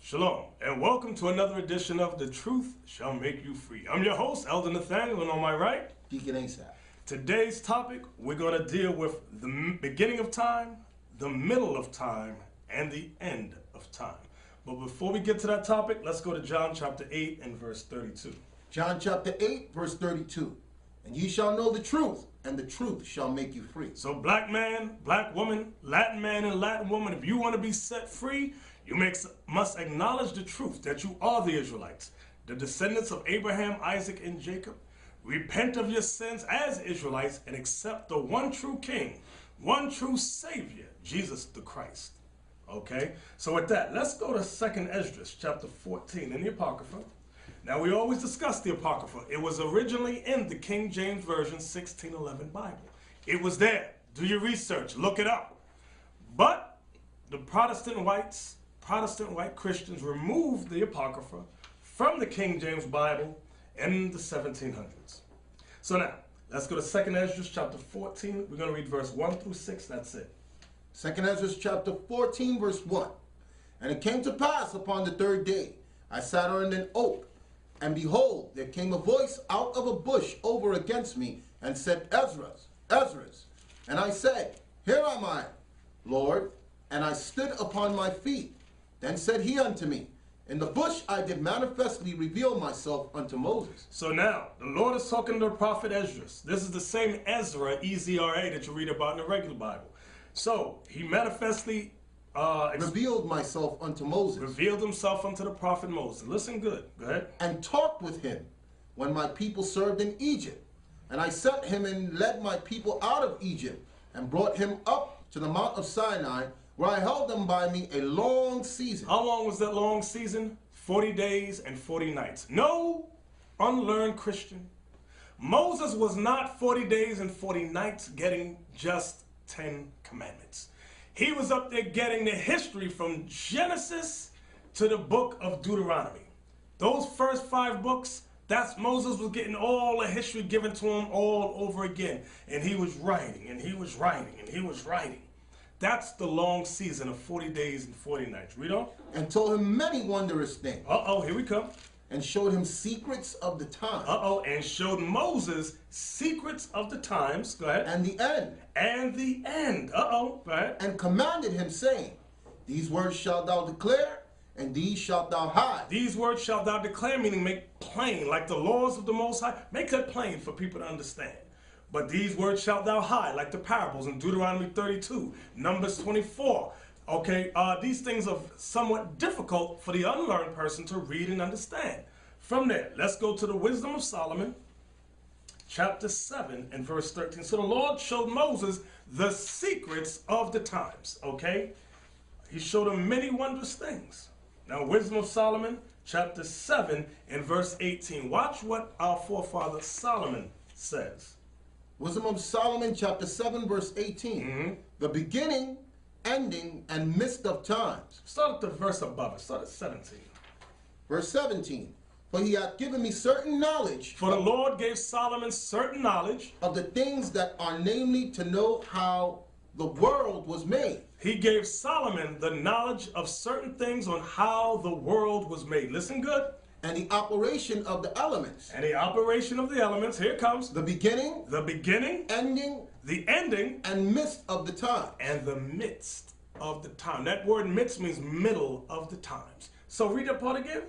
Shalom, and welcome to another edition of The Truth Shall Make You Free. I'm your host, Elder Nathaniel, and on my right, Deacon Asaph. Today's topic, we're going to deal with the beginning of time, the middle of time, and the end of time. But before we get to that topic, let's go to John chapter 8 and verse 32. John chapter 8, verse 32. And ye shall know the truth, and the truth shall make you free. So black man, black woman, Latin man, and Latin woman, if you want to be set free, you must acknowledge the truth that you are the Israelites, the descendants of Abraham, Isaac, and Jacob. Repent of your sins as Israelites and accept the one true King, one true Savior, Jesus the Christ. Okay? So with that, let's go to 2nd Esdras, chapter 14 in the Apocrypha. Now, we always discuss the Apocrypha. It was originally in the King James Version 1611 Bible. It was there. Do your research. Look it up. But the Protestant white Christians removed the Apocrypha from the King James Bible in the 1700s. So now, let's go to 2nd Esdras chapter 14. We're going to read verse 1 through 6. That's it. 2nd Esdras chapter 14, verse 1. And it came to pass upon the third day, I sat under an oak, and behold, there came a voice out of a bush over against me, and said, Esdras, Esdras. And I said, Here am I, Lord. And I stood upon my feet. Then said he unto me, In the bush I did manifestly reveal myself unto Moses. So now, the Lord is talking to the prophet Esdras. This is the same Ezra, E-Z-R-A, that you read about in the regular Bible. So, he manifestly revealed myself unto Moses. Revealed himself unto the prophet Moses. Listen good. Go ahead. And talked with him when my people served in Egypt. And I sent him and led my people out of Egypt and brought him up to the Mount of Sinai, where I held them by me a long season. How long was that long season? 40 days and 40 nights. No unlearned Christian. Moses was not 40 days and 40 nights getting just 10 commandments. He was up there getting the history from Genesis to the book of Deuteronomy. Those first 5 books, that's Moses was getting all the history given to him all over again. And he was writing, and he was writing, and he was writing. That's the long season of 40 days and 40 nights. Read on. And told him many wondrous things. Uh-oh, here we come. And showed him secrets of the time. Uh-oh, and showed Moses secrets of the times. Go ahead. And the end. And the end. Uh-oh, go ahead. And commanded him, saying, These words shalt thou declare, and these shalt thou hide. These words shalt thou declare, meaning make plain, like the laws of the Most High. Make it plain for people to understand. But these words shalt thou hide, like the parables in Deuteronomy 32, Numbers 24. Okay, these things are somewhat difficult for the unlearned person to read and understand. From there, let's go to the Wisdom of Solomon, chapter 7 and verse 13. So the Lord showed Moses the secrets of the times, okay? He showed him many wondrous things. Now, Wisdom of Solomon, chapter 7 and verse 18. Watch what our forefather Solomon says. Wisdom of Solomon, chapter 7, verse 18. The beginning, ending, and midst of times. Start at the verse above it. Start at 17. Verse 17. For he hath given me certain knowledge. For the Lord gave Solomon certain knowledge. Of the things that are, namely, to know how the world was made. He gave Solomon the knowledge of certain things on how the world was made. Listen good. And the operation of the elements. And the operation of the elements. Here it comes. The beginning. The beginning. Ending. The ending. And midst of the time. And the midst of the time. That word midst means middle of the times. So read that part again.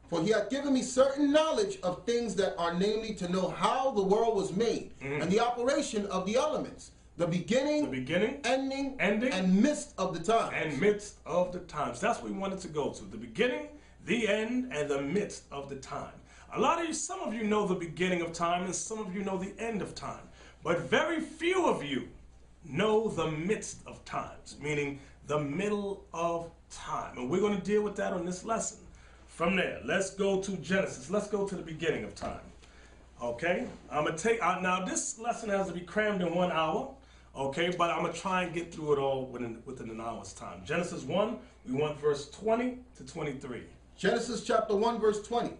For he hath given me certain knowledge of things that are, namely, to know how the world was made. And the operation of the elements. The beginning, ending, and midst of the times. And midst of the times. That's what we wanted to go to. The beginning, the end, and the midst of the time. Some of you know the beginning of time, and some of you know the end of time. But very few of you know the midst of times, meaning the middle of time. And we're going to deal with that on this lesson. From there, let's go to Genesis. Let's go to the beginning of time. Okay? I'm going to take out, now this lesson has to be crammed in 1 hour. Okay, but I'm going to try and get through it all within an hour's time. Genesis 1, we want verse 20 to 23. Genesis chapter 1, verse 20.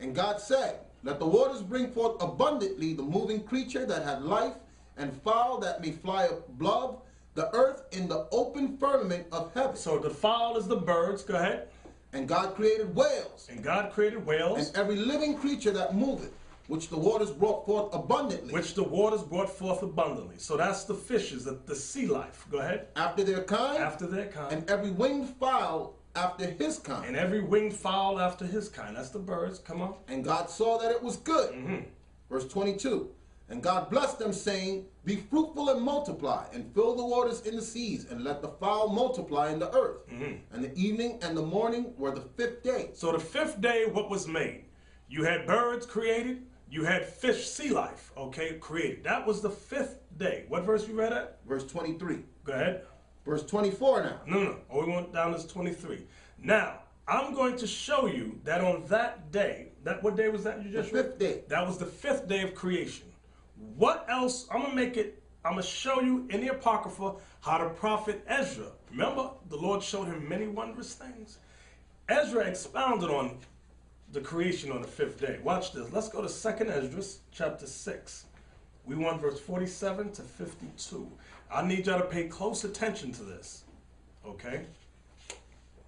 And God said, Let the waters bring forth abundantly the moving creature that had life, and fowl that may fly above the earth in the open firmament of heaven. So the fowl is the birds. Go ahead. And God created whales, And God created whales, and every living creature that moveth, which the waters brought forth abundantly, which the waters brought forth abundantly. So that's the fishes, the sea life. Go ahead. after their kind, After their kind. and every winged fowl after his kind. And every winged fowl after his kind. That's the birds. Come on. And God saw that it was good. Verse 22. And God blessed them, saying, Be fruitful and multiply, and fill the waters in the seas, and let the fowl multiply in the earth. And the evening and the morning were the fifth day. So the fifth day, what was made? You had birds created. You had fish, sea life, okay, created. That was the fifth day. What verse you read at? Verse 23. Go ahead. Verse 24 now. No. Oh, we went down to 23. Now, I'm going to show you that on that day, what day was that you just read? fifth day. That was the fifth day of creation. What else? I'm going to show you in the Apocrypha how the prophet Ezra, remember, the Lord showed him many wondrous things. Ezra expounded on the creation on the fifth day. Watch this. Let's go to 2nd Esdras, chapter 6. We want verse 47 to 52. I need y'all to pay close attention to this. Okay?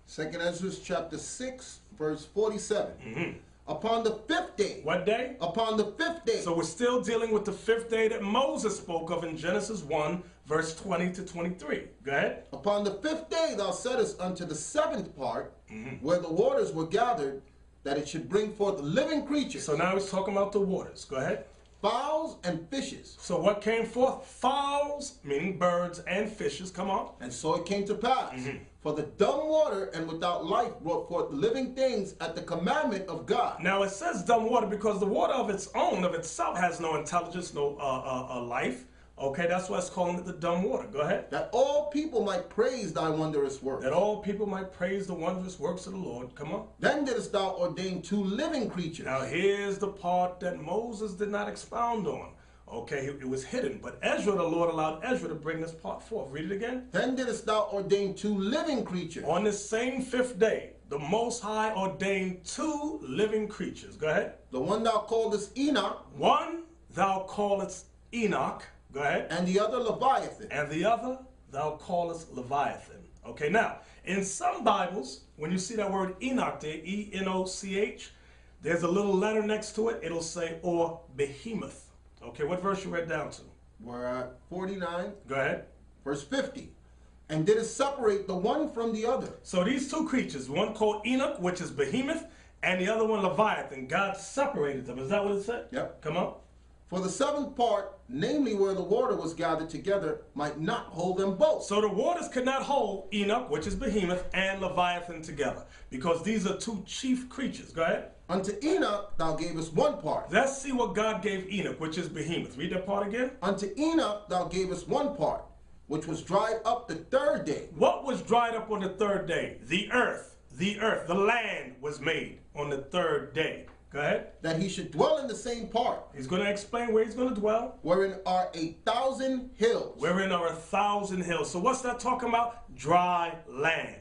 2nd Ezra chapter 6, verse 47. Upon the fifth day. What day? Upon the fifth day. So we're still dealing with the fifth day that Moses spoke of in Genesis 1, verse 20 to 23. Go ahead. Upon the fifth day thou settest unto the seventh part, where the waters were gathered, that it should bring forth living creatures, So now he's talking about the waters. Go ahead. fowls and fishes. So what came forth? Fowls, meaning birds, and fishes. Come on. And so it came to pass. For the dumb water and without life brought forth living things at the commandment of God. Now it says dumb water because the water of its own, of itself, has no intelligence, no life. Okay, that's why it's calling it the dumb water. Go ahead. That all people might praise thy wondrous works. That all people might praise the wondrous works of the Lord. Come on. Then didst thou ordain two living creatures. Now here's the part that Moses did not expound on. Okay, it was hidden. But Ezra, the Lord allowed Ezra to bring this part forth. Read it again. Then didst thou ordain two living creatures. On this same fifth day, the Most High ordained two living creatures. Go ahead. The one thou callest Enoch, One thou callest Enoch. Go ahead. and the other Leviathan. And the other thou callest Leviathan. Okay, now, in some Bibles, when you see that word Enoch there, E-N-O-C-H, there's a little letter next to it. It'll say, or Behemoth. Okay, what verse you read down to? We're at 49, Go ahead. verse 50. And didst separate the one from the other. So these two creatures, one called Enoch, which is Behemoth, and the other one Leviathan, God separated them. Is that what it said? Yep. Come on. For the seventh part, namely where the water was gathered together, might not hold them both. So the waters could not hold Enoch, which is Behemoth, and Leviathan together, because these are two chief creatures. Go ahead. Unto Enoch thou gavest one part. Let's see what God gave Enoch, which is Behemoth. Read that part again. Unto Enoch thou gavest one part, which was dried up the third day. What was dried up on the third day? The earth, the land was made on the third day. Go ahead. That he should dwell in the same part, He's going to explain where he's going to dwell. wherein are 1,000 hills. Wherein are 1,000 hills. So what's that talking about? Dry land.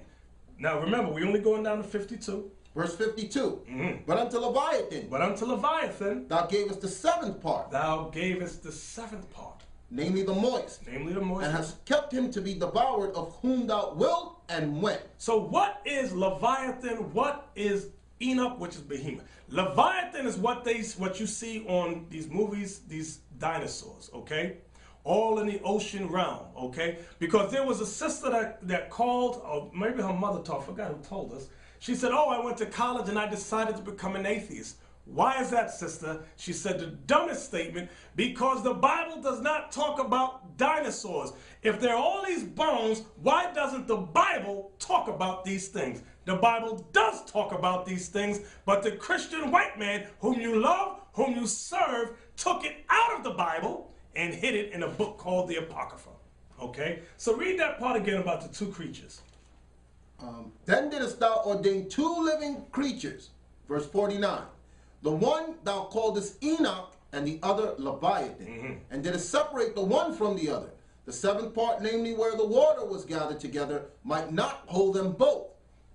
Now remember, we're only going down to 52. Verse 52. But unto Leviathan But unto Leviathan, thou gavest the seventh part, thou gavest the seventh part, namely the moist, namely the and moisture. hast kept him to be devoured of whom thou wilt and when. So what is Leviathan? What is Enoch, which is Behemoth? Leviathan is what you see on these movies, these dinosaurs, okay? All in the ocean realm, okay? Because there was a sister that called, or maybe her mother told, I forgot who told us. She said, oh, I went to college and I decided to become an atheist. Why is that, sister? She said the dumbest statement, because the Bible does not talk about dinosaurs. If there are all these bones, why doesn't the Bible talk about these things? The Bible does talk about these things, but the Christian white man whom you love, whom you serve, took it out of the Bible and hid it in a book called the Apocrypha. Okay? So read that part again about the two creatures. Then didst thou ordain two living creatures. Verse 49. The one thou calledest Enoch, and the other Leviathan. And didst separate the one from the other. The seventh part, namely where the water was gathered together, might not hold them both.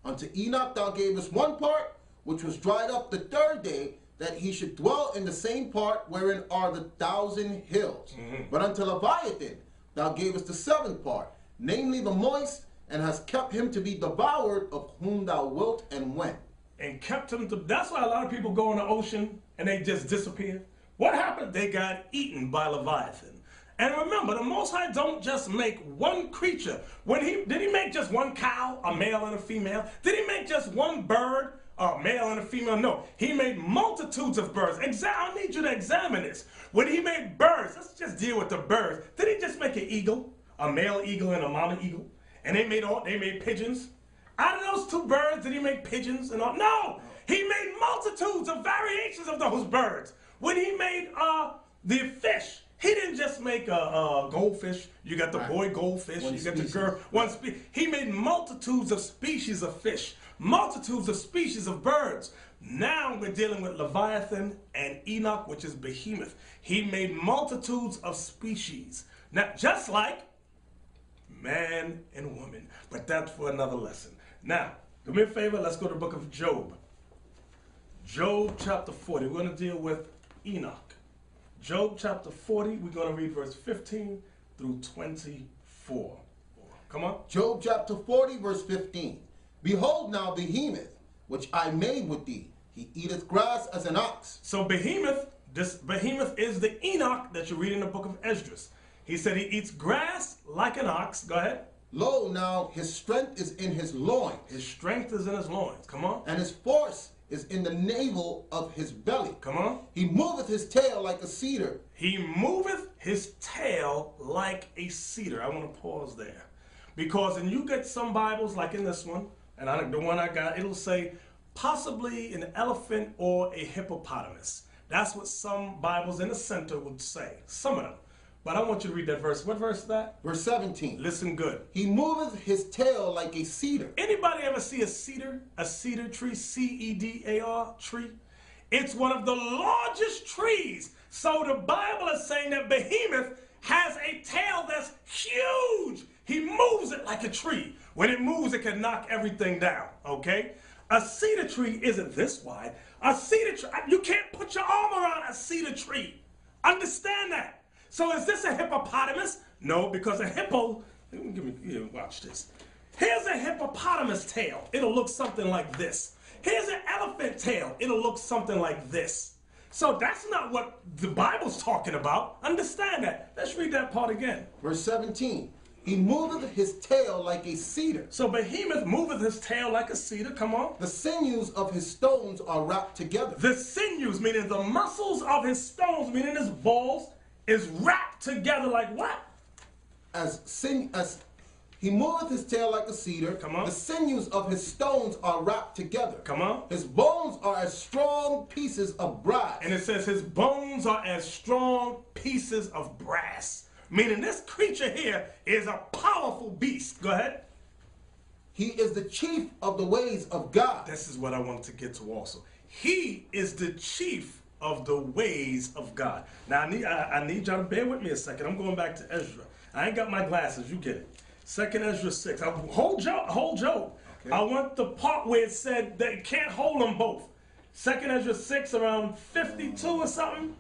Unto Enoch thou gavest one part, which was dried up the third day, that he should dwell in the same part wherein are the 1,000 hills. But unto Leviathan thou gavest the seventh part, namely the moist, and has kept him to be devoured, of whom thou wilt and when. And kept him to, that's why a lot of people go in the ocean and they just disappear. What happened? They got eaten by Leviathan. And remember, the Most High don't just make one creature. Did he make just one cow, a male and a female? Did he make just one bird, a male and a female? No, he made multitudes of birds. I need you to examine this. When he made birds, let's just deal with the birds. Did he just make an eagle, a male eagle and a mama eagle? And they made pigeons? Out of those two birds, did he make pigeons and all? No, he made multitudes of variations of those birds. When he made the fish, he didn't just make a goldfish. You got the boy goldfish. You got the girl. One species. He made multitudes of species of fish, multitudes of species of birds. Now we're dealing with Leviathan and Enoch, which is Behemoth. He made multitudes of species. Now, just like man and woman. But that's for another lesson. Now, do me a favor. Let's go to the book of Job. Job chapter 40. We're going to deal with Enoch. Job chapter 40, we're going to read verse 15 through 24. Come on. Job chapter 40, verse 15. Behold now Behemoth, which I made with thee. He eateth grass as an ox. So Behemoth, this Behemoth is the Enoch that you read in the book of Esdras. He said he eats grass like an ox. Go ahead. Lo, now his strength is in his loins. His strength is in his loins. Come on. And his force is in the navel of his belly. Come on. He moveth his tail like a cedar. He moveth his tail like a cedar. I want to pause there. Because when you get some Bibles, like in this one, and the one I got, it'll say possibly an elephant or a hippopotamus. That's what some Bibles in the center would say. Some of them. But I want you to read that verse. What verse is that? Verse 17. Listen good. He moveth his tail like a cedar. Anybody ever see a cedar tree, C-E-D-A-R tree? It's one of the largest trees. So the Bible is saying that Behemoth has a tail that's huge. He moves it like a tree. When it moves, it can knock everything down, okay? A cedar tree isn't this wide. A cedar tree, you can't put your arm around a cedar tree. Understand that. So is this a hippopotamus? No, because a hippo, watch this. Here's a hippopotamus tail. It'll look something like this. Here's an elephant tail. It'll look something like this. So that's not what the Bible's talking about. Understand that. Let's read that part again. Verse 17. He moveth his tail like a cedar. So Behemoth moveth his tail like a cedar. Come on. The sinews of his stones are wrapped together. The sinews, meaning the muscles of his stones, meaning his balls, is wrapped together like what? As he moveth his tail like a cedar. Come on. The sinews of his stones are wrapped together. Come on. His bones are as strong pieces of brass. And it says his bones are as strong pieces of brass. Meaning this creature here is a powerful beast. Go ahead. He is the chief of the ways of God. This is what I wanted to get to also. He is the chief of the ways of God. Now I need y'all to bear with me a second. I'm going back to Ezra. I ain't got my glasses. You get it. 2nd Ezra 6. Hold Job. Okay. I want the part where it said that it can't hold them both. 2nd Ezra 6 around 52 or something.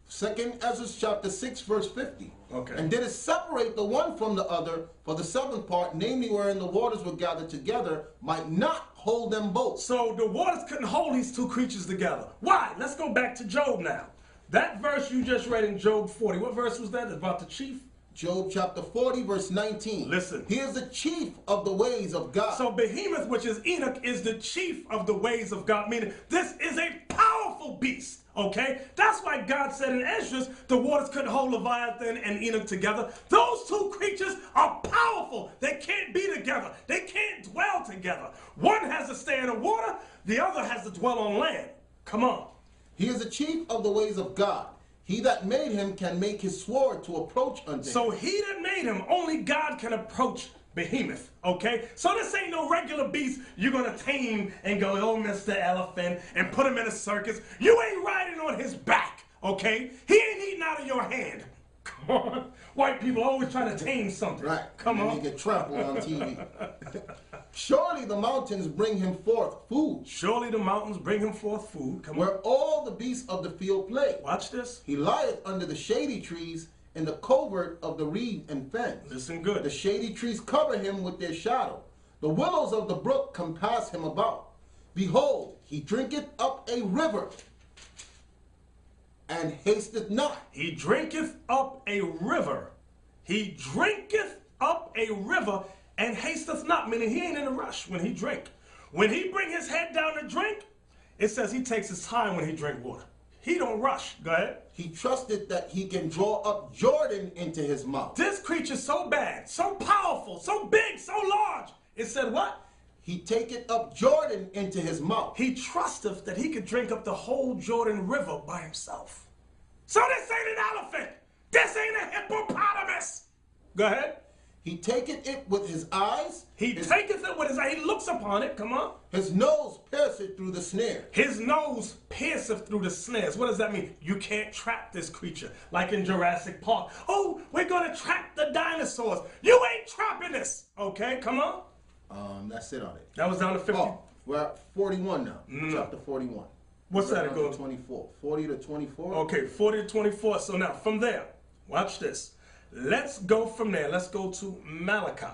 2nd Ezra chapter 6 verse 50. Okay. And did it separate the one from the other, for the seventh part, namely wherein the waters were gathered together, might not hold them both. So the waters couldn't hold these two creatures together. Why? Let's go back to Job now. That verse you just read in Job 40, what verse was that? About the chief? Job chapter 40 verse 19. Listen. He is the chief of the ways of God. So Behemoth, which is Enoch, is the chief of the ways of God, meaning this is a powerful beast. Okay? That's why God said in Esdras, the waters couldn't hold Leviathan and Enoch together. Those two creatures are powerful. They can't be together. They can't dwell together. One has to stay in the water, the other has to dwell on land. Come on. He is the chief of the ways of God. He that made him can make his sword to approach unto him. So he that made him, only God can approach Behemoth, okay? So this ain't no regular beast you're gonna tame and go, oh, Mr. Elephant, and put him in a circus. You ain't riding on his back, okay? He ain't eating out of your hand. Come on. White people always trying to tame something. Right. Come on. And they get trampled on TV. Surely the mountains bring him forth food. Surely the mountains bring him forth food. Come where on. all the beasts of the field play. Watch this. He lieth under the shady trees, in the covert of the reed and fens. Listen good. The shady trees cover him with their shadow. The willows of the brook compass him about. Behold, he drinketh up a river, and hasteth not. He drinketh up a river. He drinketh up a river and hasteth not, meaning he ain't in a rush when he drink. When he bring his head down to drink, it says he takes his time when he drink water. He don't rush. Go ahead. He trusted that he can draw up Jordan into his mouth. This creature's so bad, so powerful, so big, so large. It said what? He taketh up Jordan into his mouth. He trusteth that he could drink up the whole Jordan River by himself. So this ain't an elephant. This ain't a hippopotamus. Go ahead. He taketh it with his eyes. He taketh it with his eye. He looks upon it. Come on. His nose pierceth through the snare. His nose pierceth through the snares. What does that mean? You can't trap this creature. Like in Jurassic Park. Oh, we're going to trap the dinosaurs. You ain't trapping this. Okay, come on. That's it on it. That was down to 50. Oh, we're at 41 now. Chapter 41. What's that? It Down to goes 24. 40 to 24. Okay, 40 to 24. So now from there, watch this. Let's go from there. Let's go to Malachi.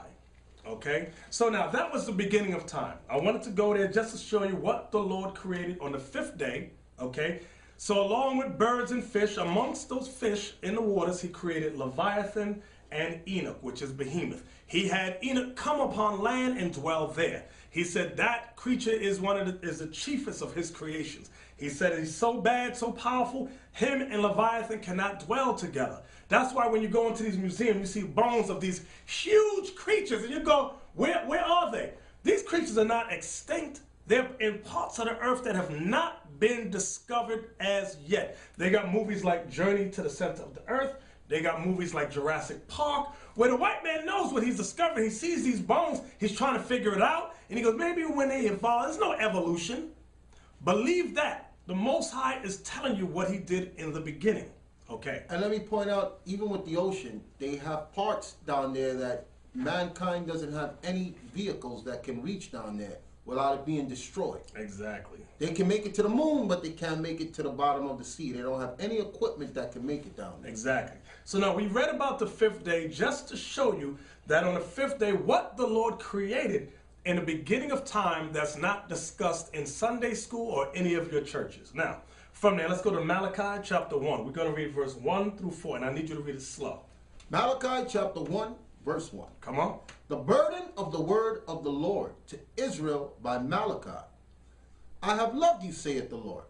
Okay, so now that was the beginning of time. I wanted to go there just to show you what the Lord created on the 5th day. Okay, so along with birds and fish, amongst those fish in the waters, he created Leviathan and Enoch, which is Behemoth. He had Enoch come upon land and dwell there. He said that creature is the chiefest of his creations. He said he's so bad, so powerful, him and Leviathan cannot dwell together. That's why when you go into these museums, you see bones of these huge creatures, and you go, where are they? These creatures are not extinct. They're in parts of the earth that have not been discovered as yet. They got movies like Journey to the Center of the Earth. They got movies like Jurassic Park, where the white man knows what he's discovering. He sees these bones, he's trying to figure it out, and he goes, maybe when they evolve, there's no evolution. Believe that. The Most High is telling you what he did in the beginning. Okay. And let me point out, even with the ocean, they have parts down there that mankind doesn't have any vehicles that can reach down there without it being destroyed. Exactly. They can make it to the moon, but they can't make it to the bottom of the sea. They don't have any equipment that can make it down there. Exactly. So now we read about the 5th day just to show you that on the 5th day, what the Lord created in the beginning of time that's not discussed in Sunday school or any of your churches. Now, from there, let's go to Malachi chapter 1. We're going to read verse 1 through 4, and I need you to read it slow. Malachi chapter 1, verse 1. Come on. The burden of the word of the Lord to Israel by Malachi. I have loved you, saith the Lord.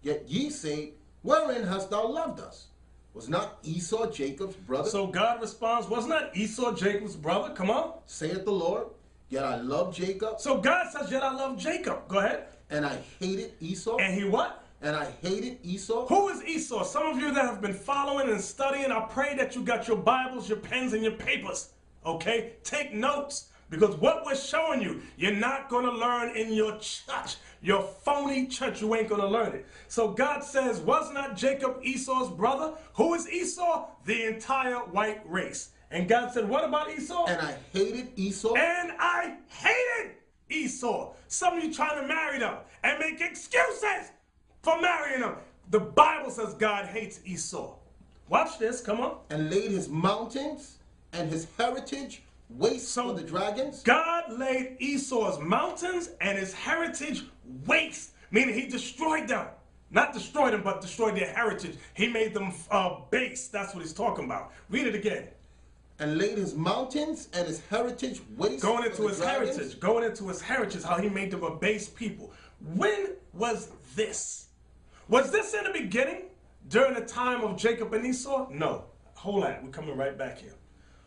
Yet ye say, wherein hast thou loved us? Was not Esau Jacob's brother? So God responds, was not Esau Jacob's brother? Come on. Saith the Lord, yet I love Jacob. So God says, yet I love Jacob. Go ahead. And I hated Esau. And he what? And I hated Esau. Who is Esau? Some of you that have been following and studying, I pray that you got your Bibles, your pens, and your papers. Okay? Take notes. Because what we're showing you, you're not going to learn in your church. Your phony church, you ain't going to learn it. So God says, was not Jacob Esau's brother? Who is Esau? The entire white race. And God said, what about Esau? And I hated Esau. And I hated Esau. Some of you trying to marry them and make excuses for marrying them. The Bible says God hates Esau. Watch this, come on. And laid his mountains and his heritage waste for the dragons. God laid Esau's mountains and his heritage waste, meaning he destroyed them. Not destroyed them, but destroyed their heritage. He made them base. That's what he's talking about. Read it again. And laid his mountains and his heritage waste. Going into his heritage. Going into his heritage, how he made them a base people. When was this? Was this in the beginning? During the time of Jacob and Esau? No. Hold on. We're coming right back here.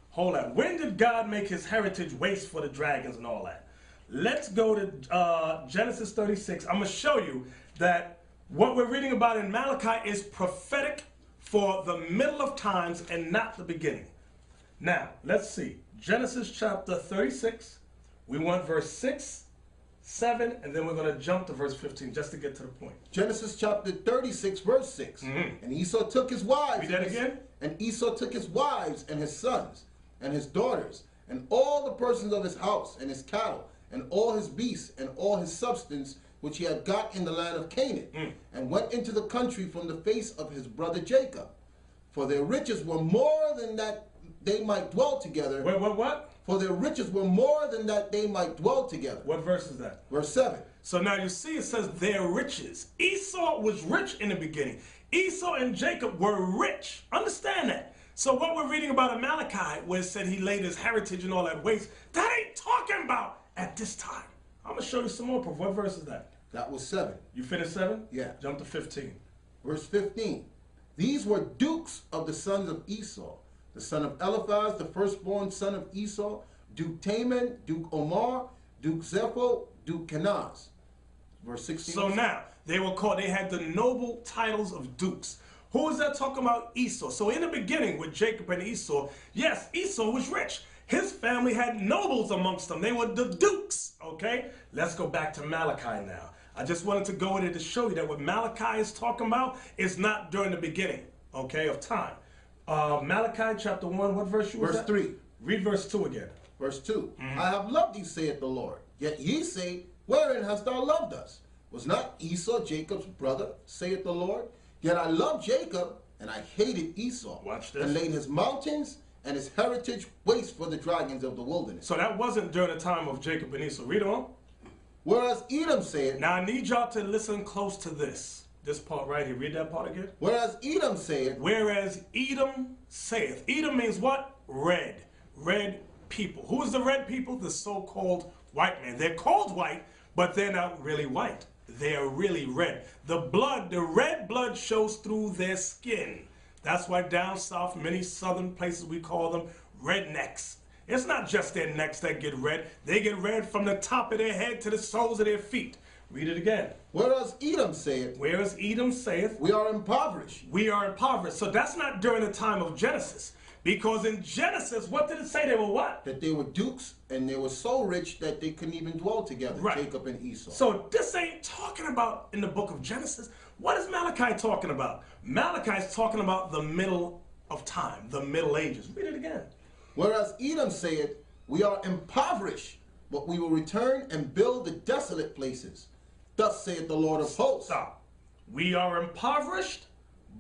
Hold on. When did God make his heritage waste for the dragons and all that? Let's go to Genesis 36. I'm going to show you that what we're reading about in Malachi is prophetic for the middle of times and not the beginning. Now, let's see. Genesis chapter 36. We want verse 6, 7, and then we're going to jump to verse 15 just to get to the point. Genesis chapter 36, verse 6. And Esau took his wives. Read that again. And Esau took his wives and his sons and his daughters and all the persons of his house and his cattle and all his beasts and all his substance which he had got in the land of Canaan, and went into the country from the face of his brother Jacob. For their riches were more than that they might dwell together. What? For their riches were more than that they might dwell together. What verse is that? Verse 7. So now you see it says their riches. Esau was rich in the beginning. Esau and Jacob were rich. Understand that. So what we're reading about in Malachi, where it said he laid his heritage and all that waste, that ain't talking about at this time. I'm going to show you some more proof. What verse is that? That was 7. You finished 7? Yeah. Jump to 15. Verse 15. These were dukes of the sons of Esau. The son of Eliphaz, the firstborn son of Esau, Duke Taman, Duke Omar, Duke Zepho, Duke Kenaz. Verse 16. So now, they had the noble titles of dukes. Who is that talking about? Esau. So in the beginning with Jacob and Esau, yes, Esau was rich. His family had nobles amongst them. They were the dukes, okay? Let's go back to Malachi now. I just wanted to go in there to show you that what Malachi is talking about is not during the beginning, okay, of time. Malachi chapter 1, what verse you was Verse at? 3. Read verse 2 again. Verse 2. I have loved thee, saith the Lord. Yet ye say, wherein hast thou loved us? Was not Esau Jacob's brother, saith the Lord? Yet I loved Jacob, and I hated Esau. Watch this. And laid his mountains and his heritage waste for the dragons of the wilderness. So that wasn't during the time of Jacob and Esau. Read on. Whereas Edom saith, Now I need y'all to listen close to this. This part right here. Read that part again. whereas Edom saith, Whereas Edom saith. Edom means what? Red. Red people. Who is the red people? The so-called white man. They're called white, but they're not really white. They're really red. The red blood shows through their skin. That's why down south, many southern places, we call them rednecks. It's not just their necks that get red. They get red from the top of their head to the soles of their feet. Read it again. whereas Edom saith, Whereas Edom saith, we are impoverished. we are impoverished. So that's not during the time of Genesis. Because in Genesis, what did it say? They were what? That they were dukes, and they were so rich that they couldn't even dwell together, Right. Jacob and Esau. So this ain't talking about in the book of Genesis. What is Malachi talking about? Malachi is talking about the middle of time, the Middle Ages. Read it again. Whereas Edom saith, we are impoverished, but we will return and build the desolate places. Thus saith the Lord of hosts. Stop. We are impoverished,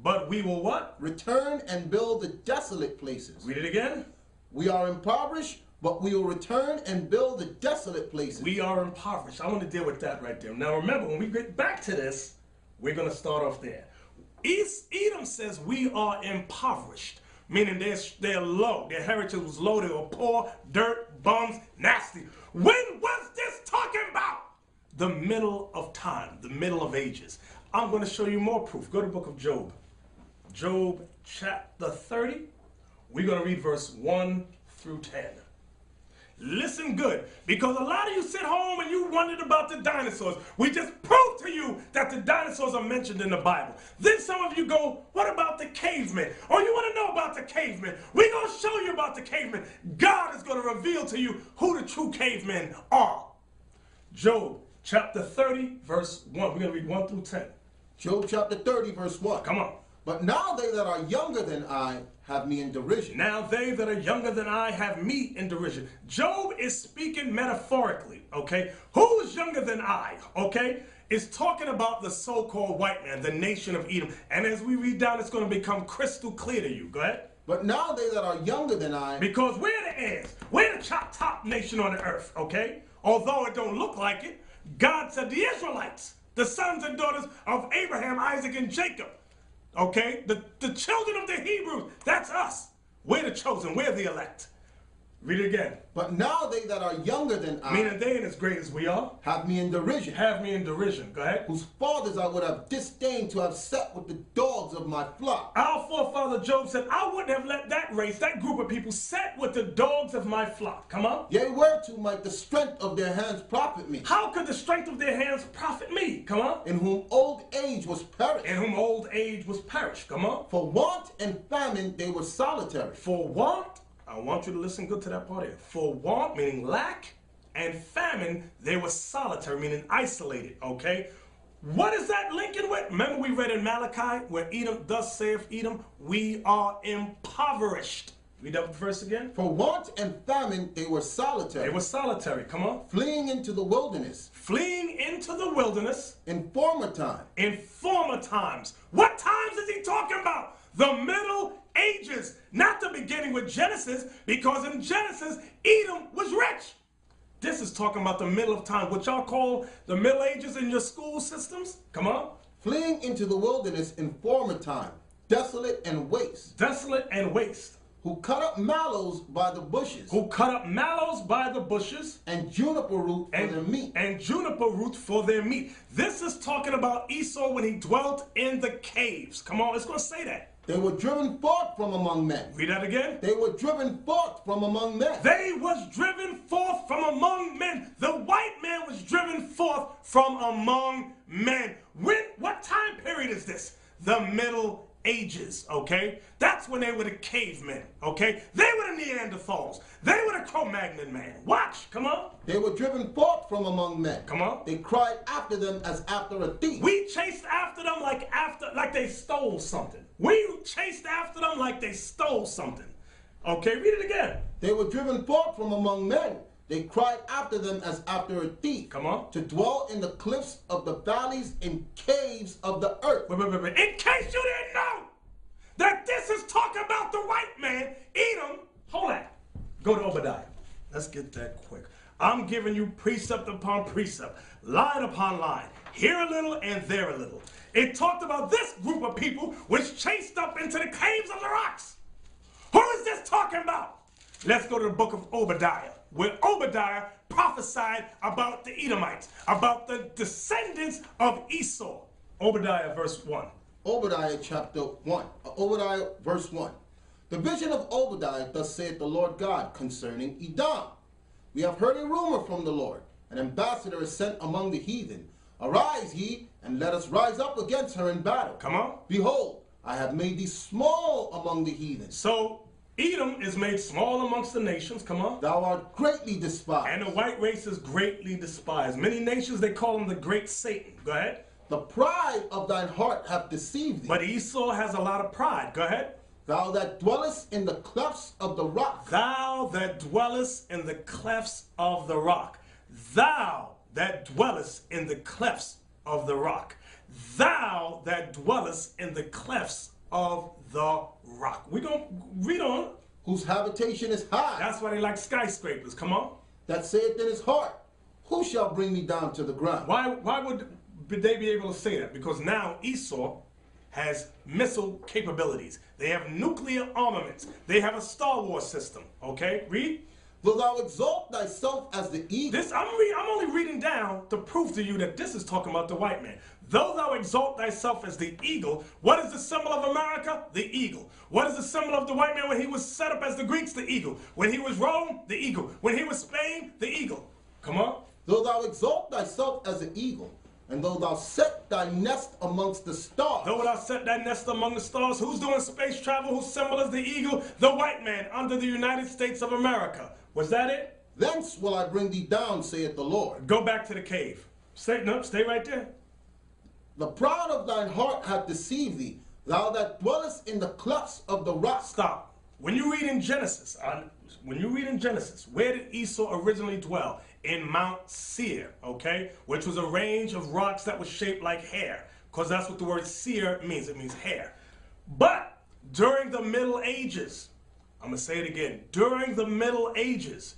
but we will what? Return and build the desolate places. Read it again. We are impoverished, but we will return and build the desolate places. We are impoverished. I want to deal with that right there. Now remember, when we get back to this, we're going to start off there. Edom says we are impoverished, meaning they're low. Their heritage was low. They were poor, dirt, bums, nasty. When was this talking about? The middle of time, the middle of ages. I'm going to show you more proof. Go to the book of Job. Job chapter 30. We're going to read verse 1 through 10. Listen good, because a lot of you sit home and you wondered about the dinosaurs. We just proved to you that the dinosaurs are mentioned in the Bible. Then some of you go, what about the cavemen? Oh, you want to know about the cavemen? We're going to show you about the cavemen. God is going to reveal to you who the true cavemen are. Job chapter 30, verse 1. We're going to read 1 through 10. Job chapter 30, verse 1. Come on. But now they that are younger than I have me in derision. Now they that are younger than I have me in derision. Job is speaking metaphorically, okay? Who is younger than I, okay? Is talking about the so-called white man, the nation of Edom. And as we read down, it's going to become crystal clear to you. Go ahead. But now they that are younger than I, Because we're the heirs. We're the top nation on the earth, okay? Although it don't look like it, God said the Israelites, the sons and daughters of Abraham, Isaac, and Jacob, okay? The children of the Hebrews, that's us. We're the chosen. We're the elect. Read it again. but now they that are younger than I, Meaning they ain't as great as we are. have me in derision. Have me in derision. Go ahead. Whose fathers I would have disdained to have set with the dogs of my flock. Our forefather Job said, I wouldn't have let that race, that group of people, set with the dogs of my flock. Come on. Yea, whereto might the strength of their hands profit me, How could the strength of their hands profit me? Come on. in whom old age was perished. In whom old age was perished. Come on. For want and famine they were solitary. For want, I want you to listen good to that part here. For want, meaning lack, and famine, they were solitary, meaning isolated, okay? What is that linking with? Remember we read in Malachi where Edom, thus saith Edom, we are impoverished. Read that verse again. For want and famine they were They solitary, were solitary, come on. fleeing into the wilderness Fleeing into the wilderness in former time. in former times. What times is he talking about? The Middle Ages, not the beginning with Genesis, because in Genesis, Edom was rich. This is talking about the middle of time, what y'all call the Middle Ages in your school systems. Come on. Fleeing into the wilderness in former time, desolate and waste. Desolate and waste. Who cut up mallows by the bushes. Who cut up mallows by the bushes. And juniper root for their meat. And juniper root for their meat. This is talking about Esau when he dwelt in the caves. Come on, it's going to say that. They were driven forth from among men. Read that again. They were driven forth from among men. They was driven forth from among men. The white man was driven forth from among men. What time period is this? The Middle Ages, okay? That's when they were the cavemen, okay? They were the Neanderthals. They were the Cro-Magnon man. Watch, come on. They were driven forth from among men. Come on. They cried after them as after a thief. We chased after them like they stole something. We chased after them like they stole something. Okay, read it again. They were driven forth from among men. They cried after them as after a thief. Come on. To dwell in the cliffs of the valleys and caves of the earth. Wait. In case you didn't know that this is talking about the white man, Edom. Hold on. Go to Obadiah. Let's get that quick. I'm giving you precept upon precept, line upon line, here a little and there a little. It talked about this group of people which chased up into the caves of the rocks. Who is this talking about? Let's go to the book of Obadiah, where Obadiah prophesied about the Edomites, about the descendants of Esau. Obadiah verse 1. Obadiah chapter 1. Obadiah verse 1. The vision of Obadiah, thus saith the Lord God concerning Edom. We have heard a rumor from the Lord. An ambassador is sent among the heathen. Arise ye, and let us rise up against her in battle. Come on. Behold, I have made thee small among the heathen. So Edom is made small amongst the nations. Come on. Thou art greatly despised. And the white race is greatly despised. Many nations, they call him the great Satan. Go ahead. The pride of thine heart hath deceived thee. But Esau has a lot of pride. Go ahead. Thou that dwellest in the clefts of the rock. Thou that dwellest in the clefts of the rock. Thou that dwellest in the clefts of the rock. Thou that dwellest in the clefts of the rock. We're going to read on. Whose habitation is high. That's why they like skyscrapers. Come on. That saith in his heart, who shall bring me down to the ground? Why would they be able to say that? Because now Esau has missile capabilities. They have nuclear armaments. They have a Star Wars system. Okay, read. Wilt thou exalt thyself as the eagle? I'm only reading down to prove to you that this is talking about the white man. Though thou exalt thyself as the eagle, what is the symbol of America? The eagle. What is the symbol of the white man when he was set up as the Greeks? The eagle. When he was Rome? The eagle. When he was Spain? The eagle. Come on. Though thou exalt thyself as an eagle, and though thou set thy nest amongst the stars. Though thou set thy nest among the stars. Who's doing space travel? Whose symbol is the eagle? The white man under the United States of America. Was that it? Thence will I bring thee down, saith the Lord. Go back to the cave. Stay right there. The pride of thine heart hath deceived thee, thou that dwellest in the clefts of the rock. Stop. When you read in Genesis, where did Esau originally dwell? In Mount Seir, okay? Which was a range of rocks that was shaped like hair, because that's what the word seer means. It means hair. But during the Middle Ages, I'm going to say it again. During the Middle Ages,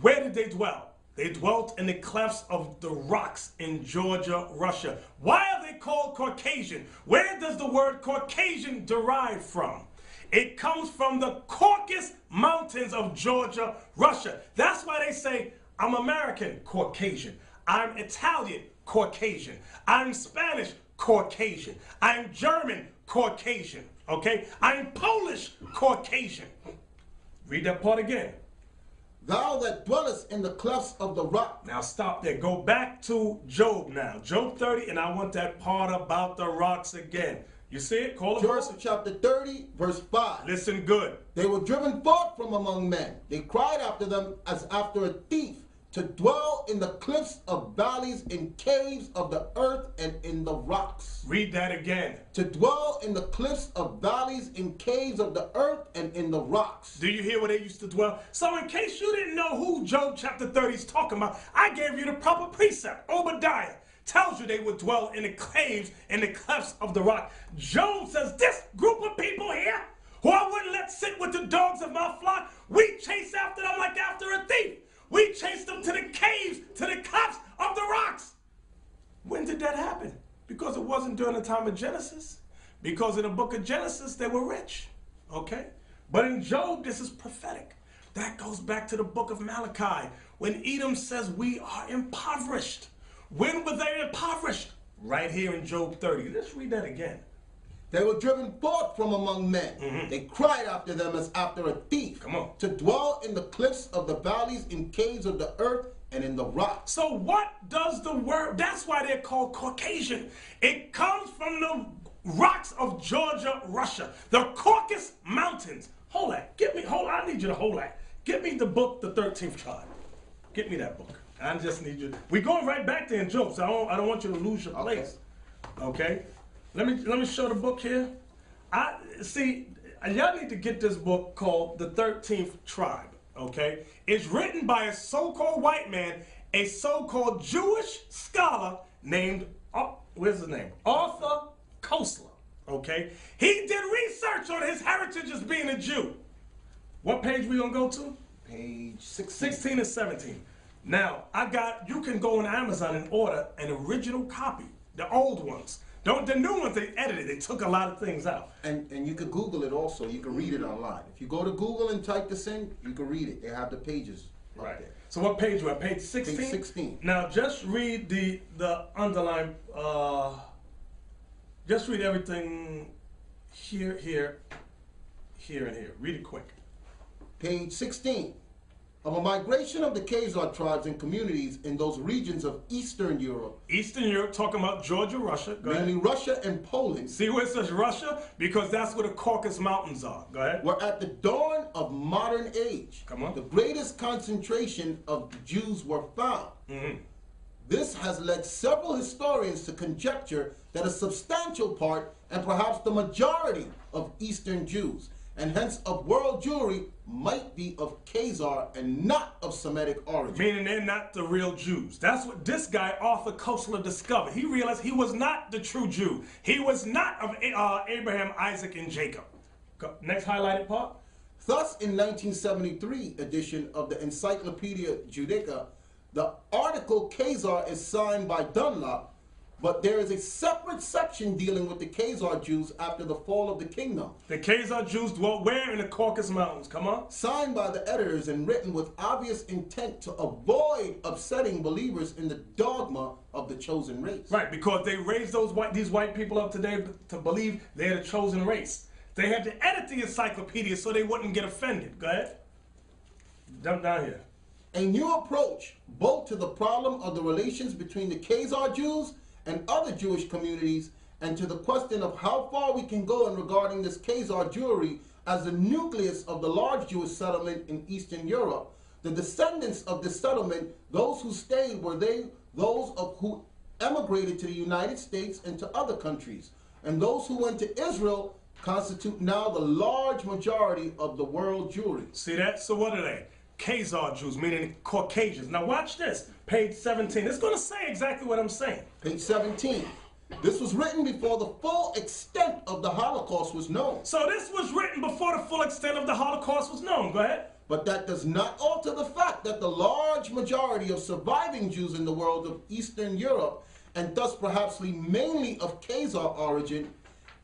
where did they dwell? They dwelt in the clefts of the rocks in Georgia, Russia. Why are they called Caucasian? Where does the word Caucasian derive from? It comes from the Caucasus Mountains of Georgia, Russia. That's why they say, I'm American, Caucasian. I'm Italian, Caucasian. I'm Spanish, Caucasian. I'm German, Caucasian. Okay? I'm Polish, Caucasian. Read that part again. Thou that dwellest in the clefts of the rock. Now stop there. Go back to Job now. Job 30, and I want that part about the rocks again. You see it? Call the verse. Job chapter 30, verse 5. Listen good. They were driven forth from among men. They cried after them as after a thief, to dwell in the cliffs of valleys, in caves of the earth, and in the rocks. Read that again. To dwell in the cliffs of valleys, in caves of the earth, and in the rocks. Do you hear where they used to dwell? So in case you didn't know who Job chapter 30 is talking about, I gave you the proper precept. Obadiah tells you they would dwell in the caves, in the clefts of the rock. Job says this group of people here who I wouldn't let sit with the dogs of my flock. We chased after them like after a thief. We chased them to the caves, to the cups of the rocks. When did that happen? Because it wasn't during the time of Genesis. Because in the book of Genesis, they were rich, okay? But in Job, this is prophetic. That goes back to the book of Malachi, when Edom says we are impoverished. When were they impoverished? Right here in Job 30. Let's read that again. They were driven forth from among men. They cried after them as after a thief. Come on. To dwell in the cliffs of the valleys, in caves of the earth, and in the rocks. So what does the word, that's why they're called Caucasian. It comes from the rocks of Georgia, Russia. The Caucasus Mountains. Hold that. I need you to hold that. Get me the book, The 13th Tribe. Get me that book. I just need you. We're going right back there in Job, so I don't want you to lose your place. Okay? Let me show the book here. Y'all need to get this book called The 13th Tribe, okay? It's written by a so-called white man, a so-called Jewish scholar named, where's his name? Arthur Koestler, okay? He did research on his heritage as being a Jew. What page we gonna go to? Page 16. 16 and 17. Now, you can go on Amazon and order an original copy, the old ones. The new ones, they edited. They took a lot of things out. And you can Google it also. You can read it online. If you go to Google and type this in, you can read it. They have the pages right there. So what page are we at? Page 16? Page 16. Now, just read the underline. Just read everything here, and here. Read it quick. Page 16. Of a migration of the Khazar tribes and communities in those regions of Eastern Europe. Eastern Europe, talking about Georgia, Russia. Go mainly ahead. Russia and Poland. See where it says Russia? Because that's where the Caucasus Mountains are. Go ahead. Were at the dawn of modern age. Come on. The greatest concentration of Jews were found. This has led several historians to conjecture that a substantial part, and perhaps the majority, of Eastern Jews, and hence of world Jewry, might be of Khazar and not of Semitic origin. Meaning they're not the real Jews. That's what this guy, Arthur Koestler, discovered. He realized he was not the true Jew. He was not of Abraham, Isaac, and Jacob. Next highlighted part. Thus, in 1973 edition of the Encyclopedia Judaica, the article Khazar is signed by Dunlop, but there is a separate section dealing with the Khazar Jews after the fall of the kingdom. The Khazar Jews dwelt where? In the Caucasus Mountains. Come on. Signed by the editors and written with obvious intent to avoid upsetting believers in the dogma of the chosen race. Right, because they raised these white people up today to believe they're the chosen race. They had to edit the encyclopedia so they wouldn't get offended. Go ahead. Jump down here. A new approach both to the problem of the relations between the Khazar Jews and other Jewish communities, and to the question of how far we can go in regarding this Khazar Jewry as the nucleus of the large Jewish settlement in Eastern Europe. The descendants of this settlement, those who stayed, were those who emigrated to the United States and to other countries, and those who went to Israel constitute now the large majority of the world Jewry. See that? So what are they? Khazar Jews, meaning Caucasians. Now watch this, page 17. It's going to say exactly what I'm saying. Page 17. This was written before the full extent of the Holocaust was known. So this was written before the full extent of the Holocaust was known. Go ahead. But that does not alter the fact that the large majority of surviving Jews in the world of Eastern Europe, and thus perhaps mainly of Khazar origin,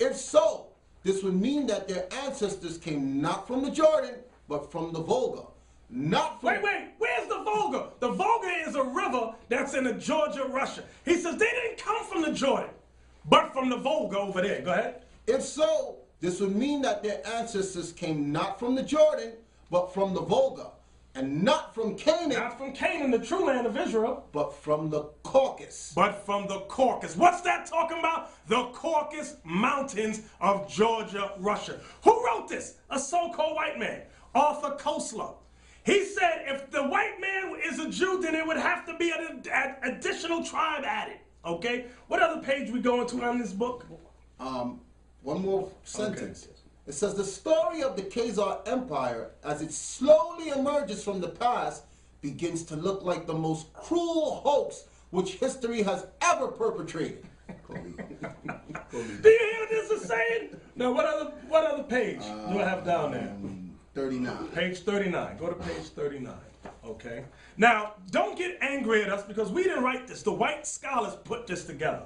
if so, this would mean that their ancestors came not from the Jordan, but from the Volga. Not from... Wait, where's the Volga? The Volga is a river that's in the Georgia, Russia. He says they didn't come from the Jordan, but from the Volga over there. Go ahead. If so, this would mean that their ancestors came not from the Jordan, but from the Volga, and not from Canaan. Not from Canaan, the true land of Israel. But from the Caucasus. But from the Caucasus. What's that talking about? The Caucasus Mountains of Georgia, Russia. Who wrote this? A so-called white man, Arthur Koestler. He said if the white man is a Jew, then it would have to be an additional tribe added. Okay? What other page we going to on this book? One more sentence. Okay. It says the story of the Khazar Empire, as it slowly emerges from the past, begins to look like the most cruel hoax which history has ever perpetrated. Do you hear what this is saying? Now, what other page do I have down there? 39. Page 39. Go to page 39. Okay. Now, don't get angry at us because we didn't write this. The white scholars put this together.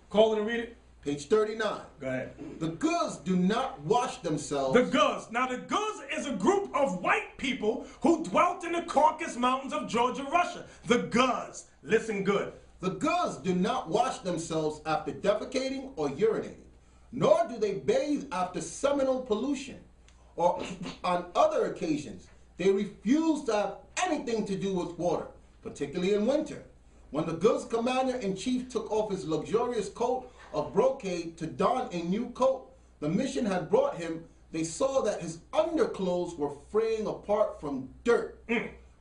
Call it and read it. Page 39. Go ahead. The Guz do not wash themselves. The Guz. Now, the Guz is a group of white people who dwelt in the Caucasus Mountains of Georgia, Russia. The Guz. Listen good. The Guz do not wash themselves after defecating or urinating, nor do they bathe after seminal pollution, or on other occasions. They refuse to have anything to do with water, particularly in winter. When the Guz commander-in-chief took off his luxurious coat of brocade to don a new coat the mission had brought him, they saw that his underclothes were fraying apart from dirt.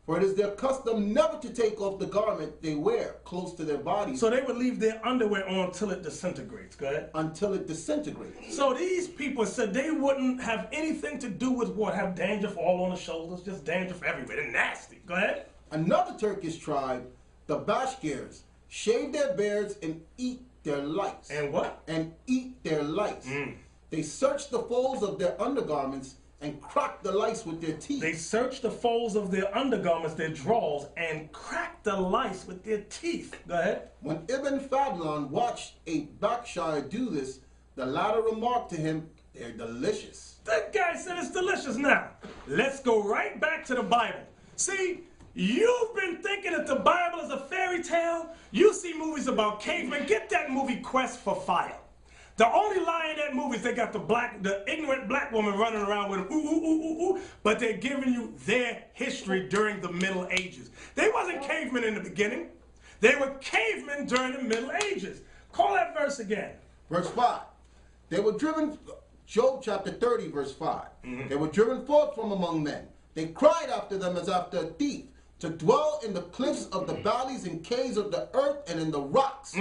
For it is their custom never to take off the garment they wear close to their bodies. So they would leave their underwear on until it disintegrates. Go ahead. Until it disintegrates. So these people said they wouldn't have anything to do with what? Have dandruff all on the shoulders, just dandruff everywhere. They're nasty. Go ahead. Another Turkish tribe, the Bashkirs, shave their beards and eat their lice. And what? And eat their lice. They search the folds of their undergarments and crack the lice with their teeth. They search the folds of their undergarments, their drawers, and crack the lice with their teeth. Go ahead. When Ibn Fadlan watched a Bakshire do this, the latter remarked to him, "They're delicious." That guy said it's delicious. Now, let's go right back to the Bible. See, you've been thinking that the Bible is a fairy tale. You see movies about cavemen. Get that movie Quest for Fire. The only lie in that movie is they got the ignorant black woman running around with ooh, ooh, ooh, ooh, ooh, but they're giving you their history during the Middle Ages. They wasn't cavemen in the beginning. They were cavemen during the Middle Ages. Call that verse again. Verse 5. They were driven, Job chapter 30, verse 5. They were driven forth from among men. They cried after them as after a thief, to dwell in the cliffs of the valleys and caves of the earth and in the rocks.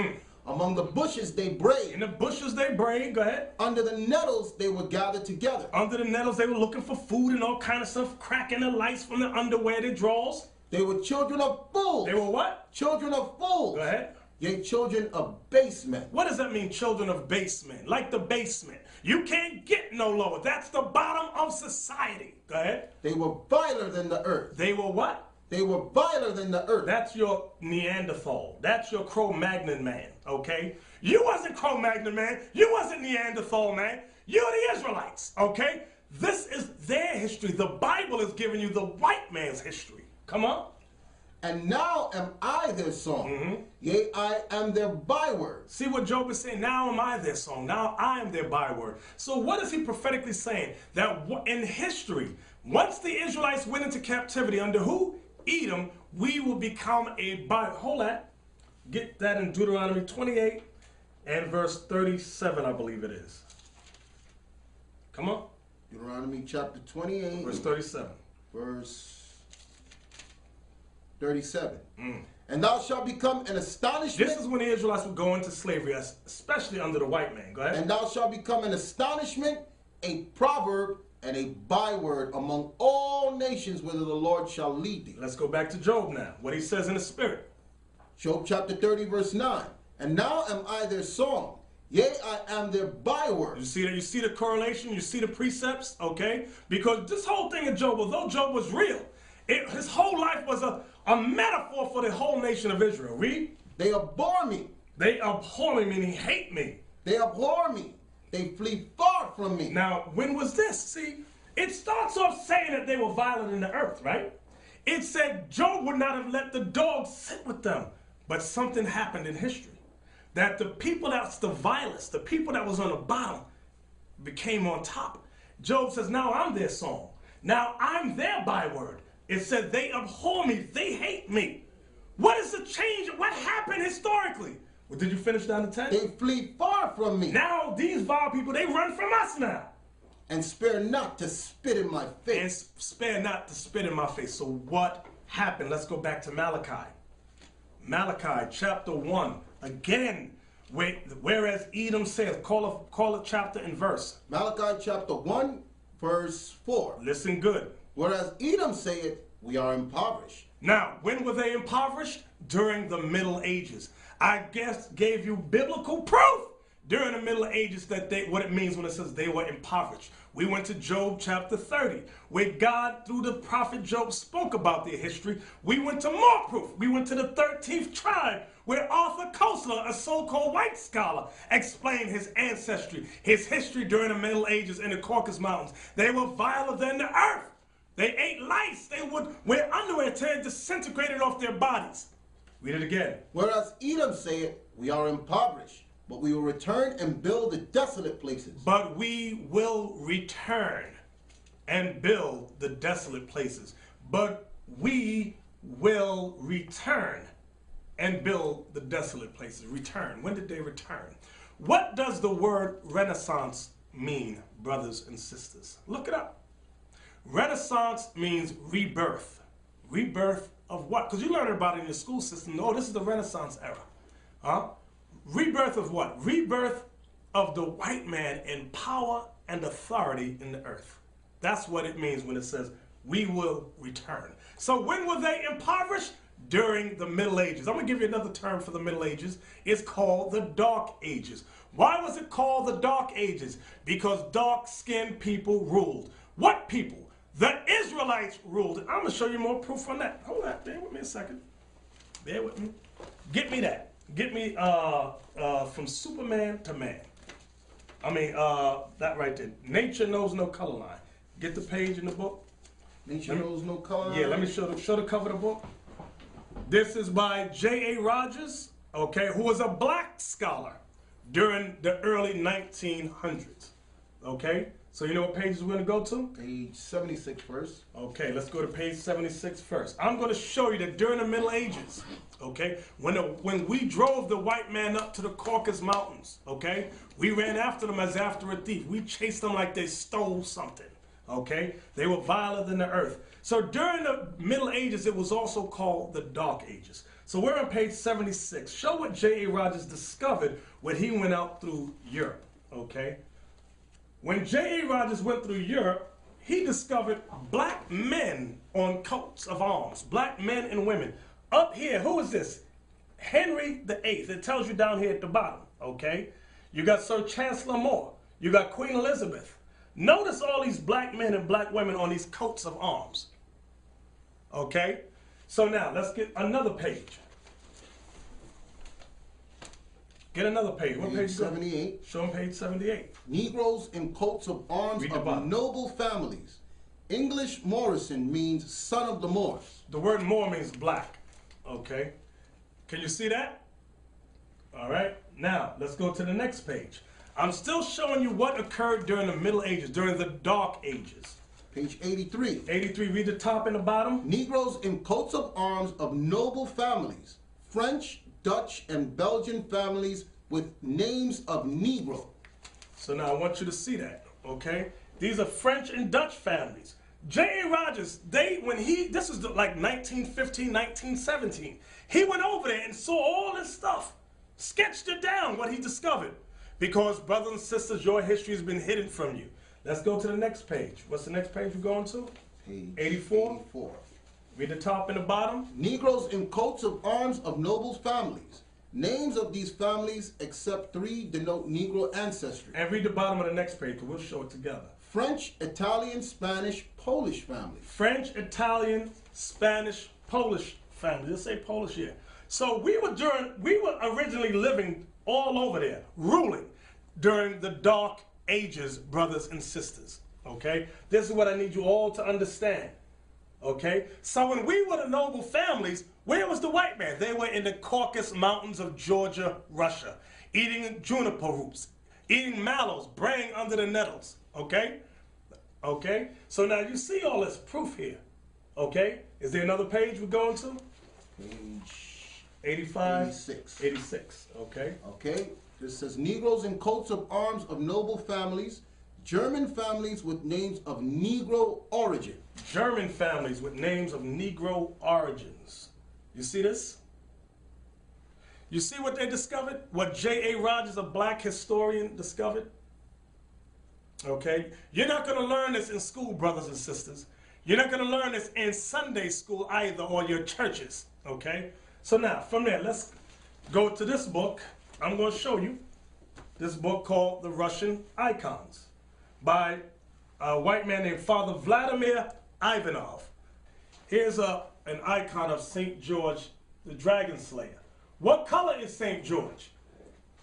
Among the bushes they brayed. In the bushes they brayed. Go ahead. Under the nettles they were gathered together. Under the nettles they were looking for food and all kind of stuff, cracking the lice from their underwear, their drawers. They were children of fools. They were what? Children of fools. Go ahead. Yea, children of base men. What does that mean, children of basement? Like the basement. You can't get no lower. That's the bottom of society. Go ahead. They were viler than the earth. They were what? They were viler than the earth. That's your Neanderthal. That's your Cro-Magnon man, okay? You wasn't Cro-Magnon man. You wasn't Neanderthal man. You're the Israelites, okay? This is their history. The Bible is giving you the white man's history. Come on. And now am I their song. Yea, I am their byword. See what Job is saying? Now am I their song. Now I am their byword. So what is he prophetically saying? That in history, once the Israelites went into captivity under who? Edom, we will become a byword. Hold that. Get that in Deuteronomy 28 and verse 37, I believe it is. Come on. Deuteronomy chapter 28. Verse 37. Verse 37. And thou shalt become an astonishment. This is when the Israelites would go into slavery, especially under the white man. Go ahead. And thou shalt become an astonishment, a proverb, and a byword among all nations whither the Lord shall lead thee. Let's go back to Job now. What he says in the spirit. Job chapter 30, verse 9. And now am I their song. Yea, I am their byword. You see that? You see the correlation? You see the precepts? Okay? Because this whole thing in Job, although Job was real, his whole life was a metaphor for the whole nation of Israel. Read. They abhor me. They abhor me, meaning hate me. They abhor me. They flee far from me. Now, when was this? See, it starts off saying that they were violent in the earth, right? It said Job would not have let the dogs sit with them. But something happened in history. That the people that's the vilest, the people that was on the bottom, became on top. Job says, now I'm their song. Now I'm their byword. It said they abhor me. They hate me. What is the change? What happened historically? Well, did you finish down to 10? They flee far from me. Now these vile people, they run from us now. And spare not to spit in my face. And spare not to spit in my face. So what happened? Let's go back to Malachi. Malachi chapter 1. Again, whereas Edom says, call a chapter and verse. Malachi chapter 1, verse 4. Listen good. Whereas Edom saith, we are impoverished. Now, when were they impoverished? During the Middle Ages. I gave you biblical proof during the Middle Ages what it means when it says they were impoverished. We went to Job chapter 30, where God, through the prophet Job, spoke about their history. We went to more proof. We went to the 13th tribe, where Arthur Koestler, a so-called white scholar, explained his ancestry, his history during the Middle Ages in the Caucasus Mountains. They were viler than the earth. They ate lice. They would wear underwear till it disintegrated off their bodies. Read it again. Whereas Edom saith, we are impoverished, but we will return and build the desolate places. But we will return and build the desolate places. But we will return and build the desolate places. Return. When did they return? What does the word Renaissance mean, brothers and sisters? Look it up. Renaissance means rebirth. Rebirth of what? Because you learn about it in your school system. Oh, this is the Renaissance era. Huh? Rebirth of what? Rebirth of the white man in power and authority in the earth. That's what it means when it says, we will return. So when were they impoverished? During the Middle Ages. I'm going to give you another term for the Middle Ages. It's called the Dark Ages. Why was it called the Dark Ages? Because dark-skinned people ruled. What people? The Israelites ruled. And I'm going to show you more proof on that. Hold on. Bear with me a second. Bear with me. Get me that. Get me from Superman to man. I mean, that right there. Nature knows no color line. Get the page in the book. Nature knows no color line. Yeah, let me show the cover of the book. This is by J.A. Rogers, okay, who was a black scholar during the early 1900s, okay? So you know what pages we're going to go to? Page 76 first. Okay, let's go to page 76 first. I'm going to show you that during the Middle Ages, okay, when we drove the white man up to the Caucasus Mountains, okay, we ran after them as after a thief. We chased them like they stole something, okay? They were viler than the earth. So during the Middle Ages, it was also called the Dark Ages. So we're on page 76. Show what J.A. Rogers discovered when he went out through Europe, okay? When J.A. Rogers went through Europe, he discovered black men on coats of arms, black men and women. Up here, who is this? Henry VIII. It tells you down here at the bottom, okay? You got Sir Chancellor More. You got Queen Elizabeth. Notice all these black men and black women on these coats of arms. Okay? So now, let's get another page. Get another page. What page? 78. Show them page 78. Negroes in coats of arms of noble families. English Morrison means son of the Moors. The word Moor means black. Okay? Can you see that? All right. Now, let's go to the next page. I'm still showing you what occurred during the Middle Ages, during the Dark Ages. Page 83. 83, read the top and the bottom. Negroes in coats of arms of noble families. French, Dutch, and Belgian families with names of Negro. So now I want you to see that, okay? These are French and Dutch families. J.A. Rogers, this was like 1915, 1917. He went over there and saw all this stuff, sketched it down, what he discovered. Because, brothers and sisters, your history has been hidden from you. Let's go to the next page. What's the next page we're going to? Page 84. 84. Read the top and the bottom. Negroes in coats of arms of noble families. Names of these families, except three, denote Negro ancestry. And read the bottom of the next page, because we'll show it together. French, Italian, Spanish, Polish families. French, Italian, Spanish, Polish families. Let's say Polish here. So we were originally living all over there, ruling during the Dark Ages, brothers and sisters. Okay? This is what I need you all to understand. Okay? So when we were the noble families, where was the white man? They were in the Caucasus Mountains of Georgia, Russia, eating juniper roots, eating mallows, braying under the nettles. Okay? Okay? So now you see all this proof here. Okay? Is there another page we're going to? Page 85? 86. 86. Okay? Okay? This says Negroes in coats of arms of noble families. German families with names of Negro origin. German families with names of Negro origins. You see this? You see what they discovered? What J.A. Rogers, a black historian, discovered? Okay? You're not going to learn this in school, brothers and sisters. You're not going to learn this in Sunday school either, or your churches. Okay? So now, from there, let's go to this book. I'm going to show you. this book called The Russian Icons by a white man named Father Vladimir Ivanov. Here's an icon of St. George, the Dragon Slayer. What color is St. George?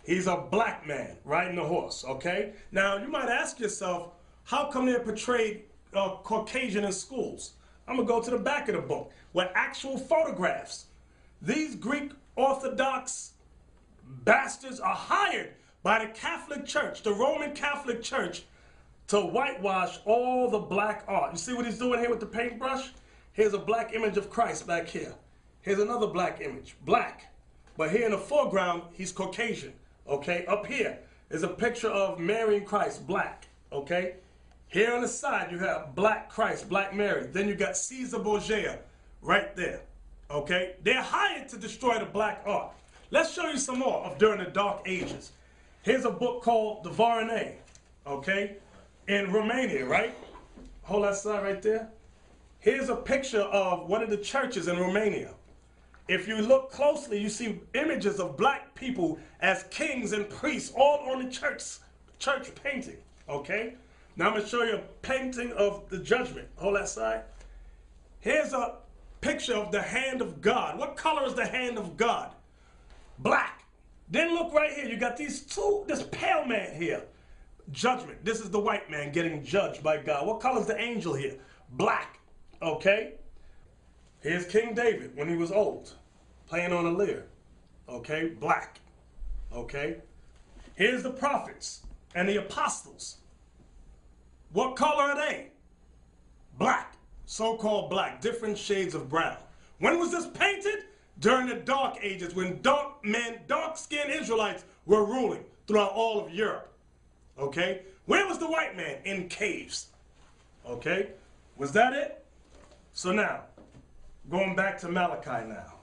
He's a black man riding a horse, okay? Now, you might ask yourself, how come they're portrayed Caucasian in schools? I'm going to go to the back of the book, with actual photographs. These Greek Orthodox bastards are hired by the Catholic Church, the Roman Catholic Church, to whitewash all the black art. You see what he's doing here with the paintbrush? Here's a black image of Christ back here. Here's another black image, black. But here in the foreground, he's Caucasian, okay? Up here is a picture of Mary and Christ, black, okay? Here on the side, you have black Christ, black Mary. Then you got Caesar Borgia right there, okay? They're hired to destroy the black art. Let's show you some more of during the Dark Ages. Here's a book called The Vorone, okay? In Romania, right? Hold that side right there. Here's a picture of one of the churches in Romania. If you look closely, you see images of black people as kings and priests all on the church painting, okay? Now I'm going to show you a painting of the judgment. Hold that side. Here's a picture of the hand of God. What color is the hand of God? Black. Then look right here. You got this pale man here. Judgment. This is the white man getting judged by God. What color is the angel here? Black. Okay? Here's King David when he was old, playing on a lyre. Okay? Black. Okay? Here's the prophets and the apostles. What color are they? Black. So-called black. Different shades of brown. When was this painted? During the Dark Ages, when dark-skinned Israelites were ruling throughout all of Europe. Okay? Where was the white man? In caves. Okay? Was that it? So now, going back to Malachi now.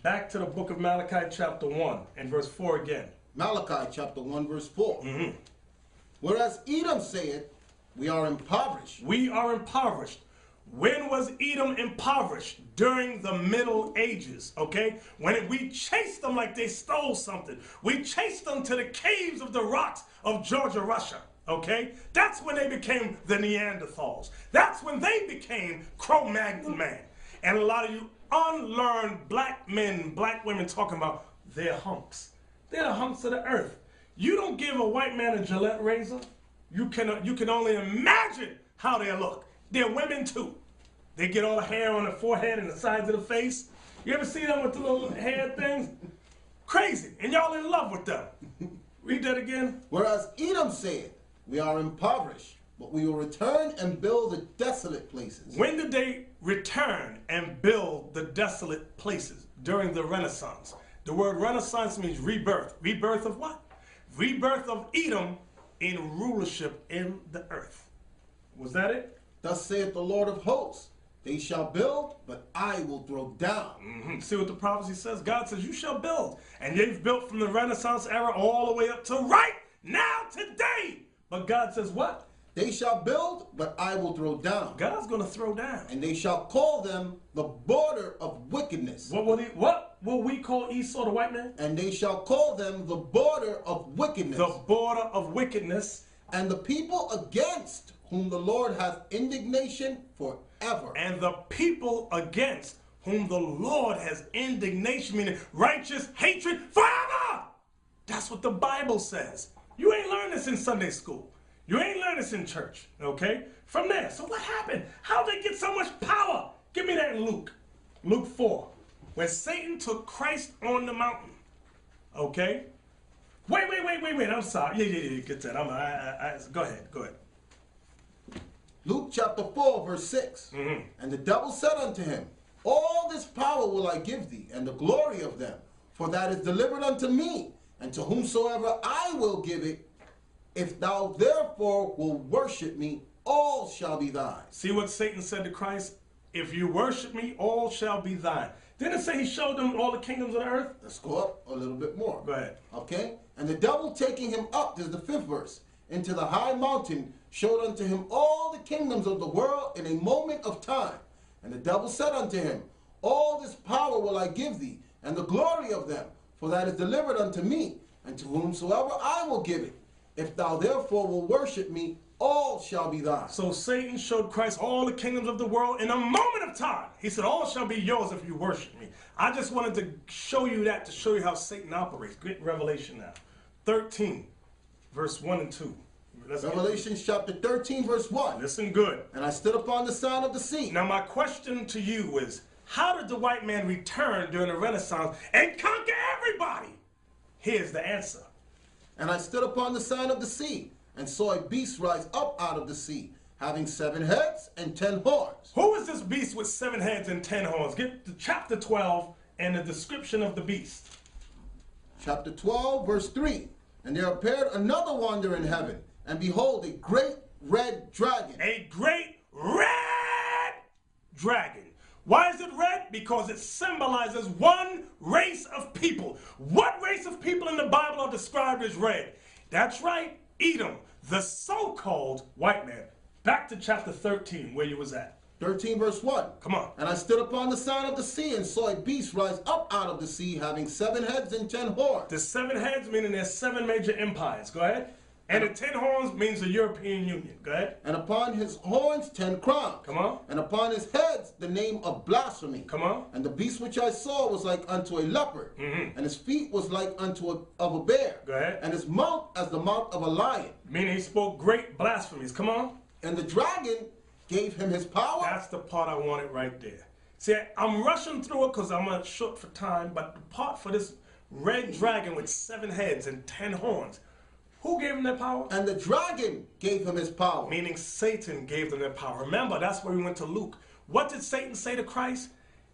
Back to the book of Malachi chapter 1 and verse 4 again. Malachi chapter 1 verse 4. Whereas Edom saith, we are impoverished. We are impoverished. When was Edom impoverished? During the Middle Ages, okay? When we chased them like they stole something. We chased them to the caves of the rocks of Georgia, Russia, okay? That's when they became the Neanderthals. That's when they became Cro-Magnon man. And a lot of you unlearned black men, black women talking about they're hunks. They're the hunks of the earth. You don't give a white man a Gillette razor, you can only imagine how they look. They're women too. They get all the hair on the forehead and the sides of the face. You ever see them with the little hair things? Crazy. And y'all in love with them. Read that again. Whereas Edom said, we are impoverished, but we will return and build the desolate places. When did they return and build the desolate places? During the Renaissance. The word Renaissance means rebirth. Rebirth of what? Rebirth of Edom in rulership in the earth. Was that it? Thus saith the Lord of hosts, they shall build, but I will throw down. See what the prophecy says? God says, you shall build. And they've built from the Renaissance era all the way up to right now, today. But God says what? They shall build, but I will throw down. God's going to throw down. And they shall call them the border of wickedness. What will we call Esau, the white man? And they shall call them the border of wickedness. The border of wickedness. And the people against whom the Lord hath indignation forever. And the people against whom the Lord has indignation, meaning righteous hatred forever. That's what the Bible says. You ain't learned this in Sunday school. You ain't learned this in church, okay? From there, so what happened? How'd they get so much power? Give me that in Luke. Luke 4. When Satan took Christ on the mountain, okay? Wait. I'm sorry. Yeah. Get that. Go ahead. Luke chapter 4, verse 6. And the devil said unto him, all this power will I give thee, and the glory of them, for that is delivered unto me, and to whomsoever I will give it. If thou therefore will worship me, all shall be thine. See what Satan said to Christ? If you worship me, all shall be thine. Didn't it say he showed them all the kingdoms of the earth? Let's go up a little bit more. Go ahead. Okay? And the devil taking him up, this is the 5th verse, into the high mountain, showed unto him all the kingdoms of the world in a moment of time. And the devil said unto him, all this power will I give thee, and the glory of them, for that is delivered unto me, and to whomsoever I will give it. If thou therefore will worship me, all shall be thine. So Satan showed Christ all the kingdoms of the world in a moment of time. He said, all shall be yours if you worship me. I just wanted to show you that, to show you how Satan operates. Get Revelation now. 13, verse 1 and 2. Revelation chapter 13, verse 1. Listen good. And I stood upon the sound of the sea. Now my question to you is, how did the white man return during the Renaissance and conquer everybody? Here's the answer. And I stood upon the sound of the sea, and saw a beast rise up out of the sea, having 7 heads and 10 horns. Who is this beast with 7 heads and 10 horns? Get to chapter 12 and the description of the beast. Chapter 12, verse 3. And there appeared another wonder in heaven, and behold, a great red dragon. A great red dragon. Why is it red? Because it symbolizes one race of people. What race of people in the Bible are described as red? That's right, Edom, the so-called white man. Back to chapter 13, where you was at. 13, verse 1. Come on. And I stood upon the sound of the sea, and saw a beast rise up out of the sea, having 7 heads and 10 horns. The 7 heads meaning there's 7 major empires. Go ahead. And the 10 horns means the European Union. Go ahead. And upon his horns 10 crowns. Come on. And upon his heads the name of blasphemy. Come on. And the beast which I saw was like unto a leopard, and his feet was like unto a bear. Go ahead. And his mouth as the mouth of a lion. Meaning he spoke great blasphemies. Come on. And the dragon gave him his power. That's the part I wanted right there. See, I'm rushing through it because I'm short for time, but the part for this red dragon with 7 heads and 10 horns, who gave him that power? And the dragon gave him his power. Meaning Satan gave them that power. Remember, that's where we went to Luke. What did Satan say to Christ?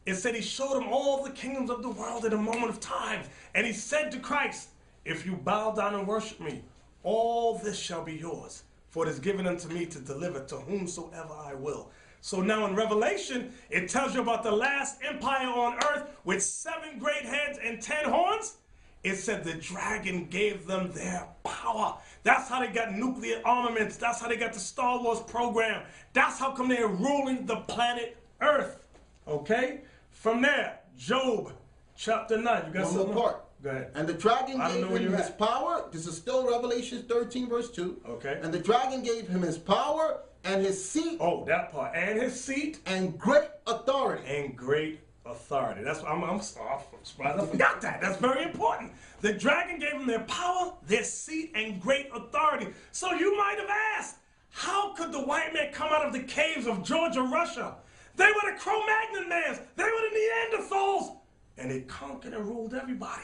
It said he showed him all the kingdoms of the world in a moment of time. And he said to Christ, if you bow down and worship me, all this shall be yours. For it is given unto me to deliver to whomsoever I will. So now in Revelation, it tells you about the last empire on earth with 7 great heads and 10 horns. It said the dragon gave them their power. That's how they got nuclear armaments. That's how they got the Star Wars program. That's how come they're ruling the planet Earth. Okay? From there, Job chapter 9. You got One something? more part. Go ahead. And the dragon I don't gave know where him you're his at. power. This is still Revelation 13, verse 2. Okay. And the dragon gave him his power and his seat Oh, that part. And his seat and great authority. and great authority. That's why I'm surprised I forgot that. That's very important. The dragon gave them their power, their seat, and great authority. So you might have asked, how could the white man come out of the caves of Georgia, Russia? They were the Cro-Magnon mans. They were the Neanderthals. And they conquered and ruled everybody.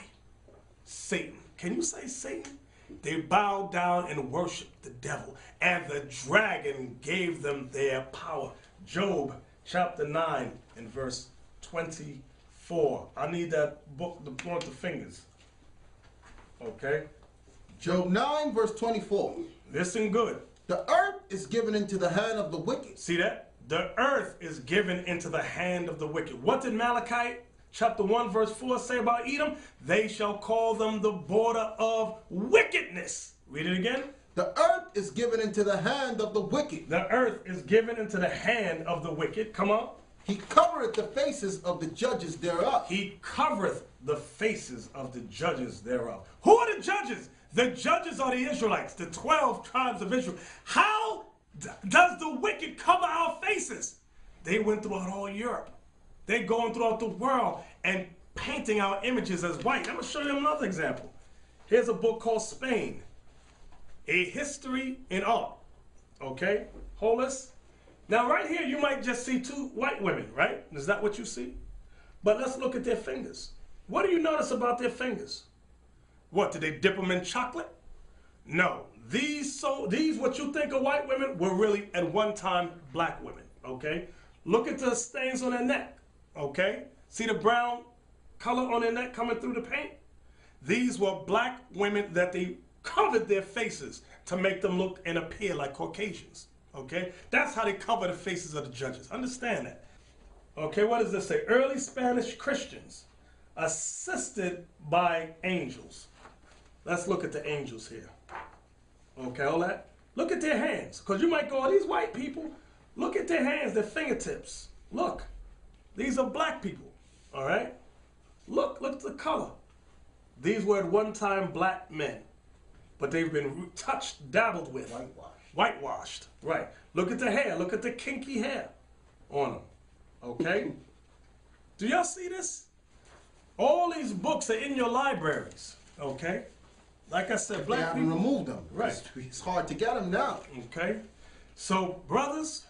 Satan. Can you say Satan? They bowed down and worshiped the devil. And the dragon gave them their power. Job chapter 9 and verse 24. I need that book to point the fingers. Okay? Job 9, verse 24. Listen good. The earth is given into the hand of the wicked. See that? The earth is given into the hand of the wicked. What did Malachi chapter 1 verse 4 say about Edom? They shall call them the border of wickedness. Read it again. The earth is given into the hand of the wicked. The earth is given into the hand of the wicked. Come on. He covereth the faces of the judges thereof. He covereth the faces of the judges thereof. Who are the judges? The judges are the Israelites, the 12 tribes of Israel. How does the wicked cover our faces? They went throughout all Europe. They're going throughout the world and painting our images as white. I'm going to show you another example. Here's a book called Spain, A History in Art. Okay? Hold this. Now right here, you might just see 2 white women, right? Is that what you see? But let's look at their fingers. What do you notice about their fingers? What, did they dip them in chocolate? No. These what you think are white women were really at one time black women, okay? Look at the stains on their neck, okay? See the brown color on their neck coming through the paint? These were black women that they covered their faces to make them look and appear like Caucasians, okay? That's how they cover the faces of the judges. Understand that. Okay, what does this say? Early Spanish Christians assisted by angels. Let's look at the angels here. Okay, all that. Look at their hands. Because you might go, oh, these white people. Look at their hands, their fingertips. Look. These are black people. All right? Look at the color. These were at one time black men, but they've been touched, dabbled with. Whitewashed. Right. Look at the hair. Look at the kinky hair on them. Okay? Do y'all see this? All these books are in your libraries. Okay? Like I said, They haven't removed them. Right. It's hard to get them now. Okay? So, brothers,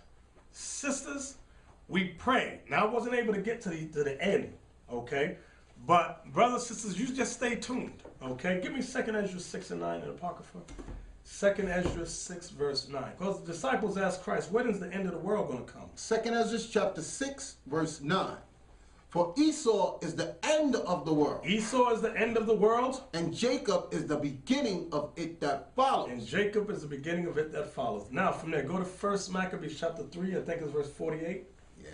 sisters, we pray. Now, I wasn't able to get to the end. Okay? But, brothers, sisters, you just stay tuned. Okay? Give me 2nd Ezra 6 and 9 in Apocrypha. 2nd Ezra 6 verse 9. Because the disciples asked Christ, when is the end of the world going to come? 2nd Ezra chapter 6 verse 9. For Esau is the end of the world. Esau is the end of the world. And Jacob is the beginning of it that follows. And Jacob is the beginning of it that follows. Now from there, go to 1 Maccabees chapter 3, I think it's verse 48. Yeah.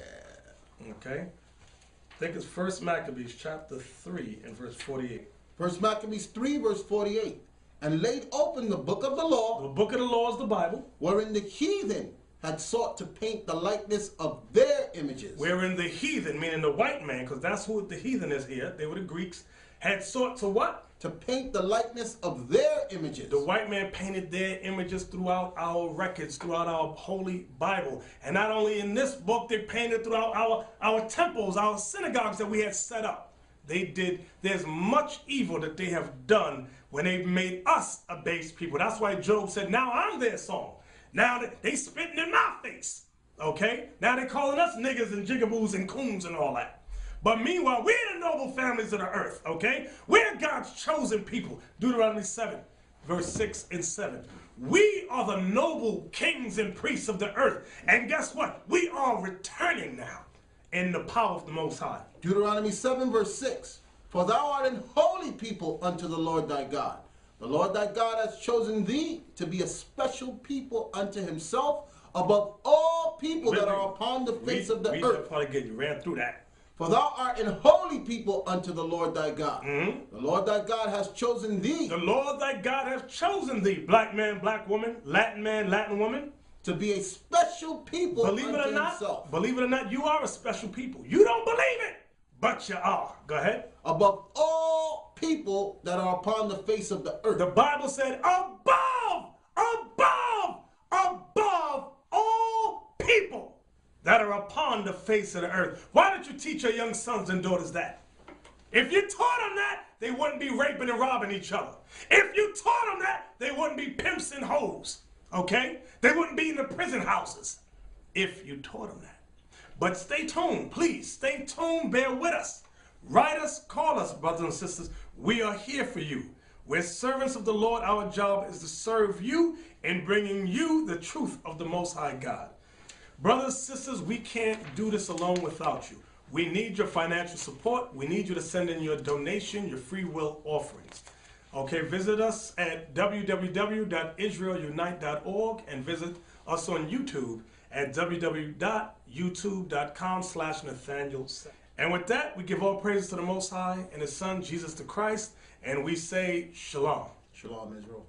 Okay. I think it's 1 Maccabees chapter 3 and verse 48. 1 Maccabees 3 verse 48. And laid open the book of the law. The book of the law is the Bible. Wherein the heathen had sought to paint the likeness of their images. Wherein the heathen, meaning the white man, because that's who the heathen is here, they were the Greeks, had sought to what? To paint the likeness of their images. The white man painted their images throughout our records, throughout our holy Bible. And not only in this book, they painted throughout our temples, our synagogues that we had set up. They did, there's much evil that they have done when they made us a base people. That's why Job said, now I'm their song. Now they spitting in my face, okay? Now they calling us niggas and jigaboos and coons and all that. But meanwhile, we're the noble families of the earth, okay? We're God's chosen people. Deuteronomy 7, verse 6 and 7. We are the noble kings and priests of the earth. And guess what? We are returning now in the power of the Most High. Deuteronomy 7, verse 6. For thou art an holy people unto the Lord thy God. The Lord thy God has chosen thee to be a special people unto himself above all people that are upon the face of the earth. Read that part again. You ran through that. For thou art an holy people unto the Lord thy God. Mm-hmm. The Lord thy God has chosen thee. The Lord thy God has chosen thee, black man, black woman, Latin man, Latin woman, to be a special people unto himself. Believe it or not, you are a special people. You don't believe it, but you are. Go ahead. Above all people that are upon the face of the earth. The Bible said above all people that are upon the face of the earth. Why don't you teach your young sons and daughters that? If you taught them that, they wouldn't be raping and robbing each other. If you taught them that, they wouldn't be pimps and hoes. Okay? They wouldn't be in the prison houses. If you taught them that. But stay tuned, please. Stay tuned. Bear with us. Write us, call us, brothers and sisters. We are here for you. We're servants of the Lord. Our job is to serve you in bringing you the truth of the Most High God. Brothers, sisters, we can't do this alone without you. We need your financial support. We need you to send in your donation, your free will offerings. Okay, visit us at www.israelunite.org and visit us on YouTube at www.youtube.com/Nathaniel. And with that, we give all praises to the Most High and His Son, Jesus the Christ, and we say Shalom. Shalom, Israel.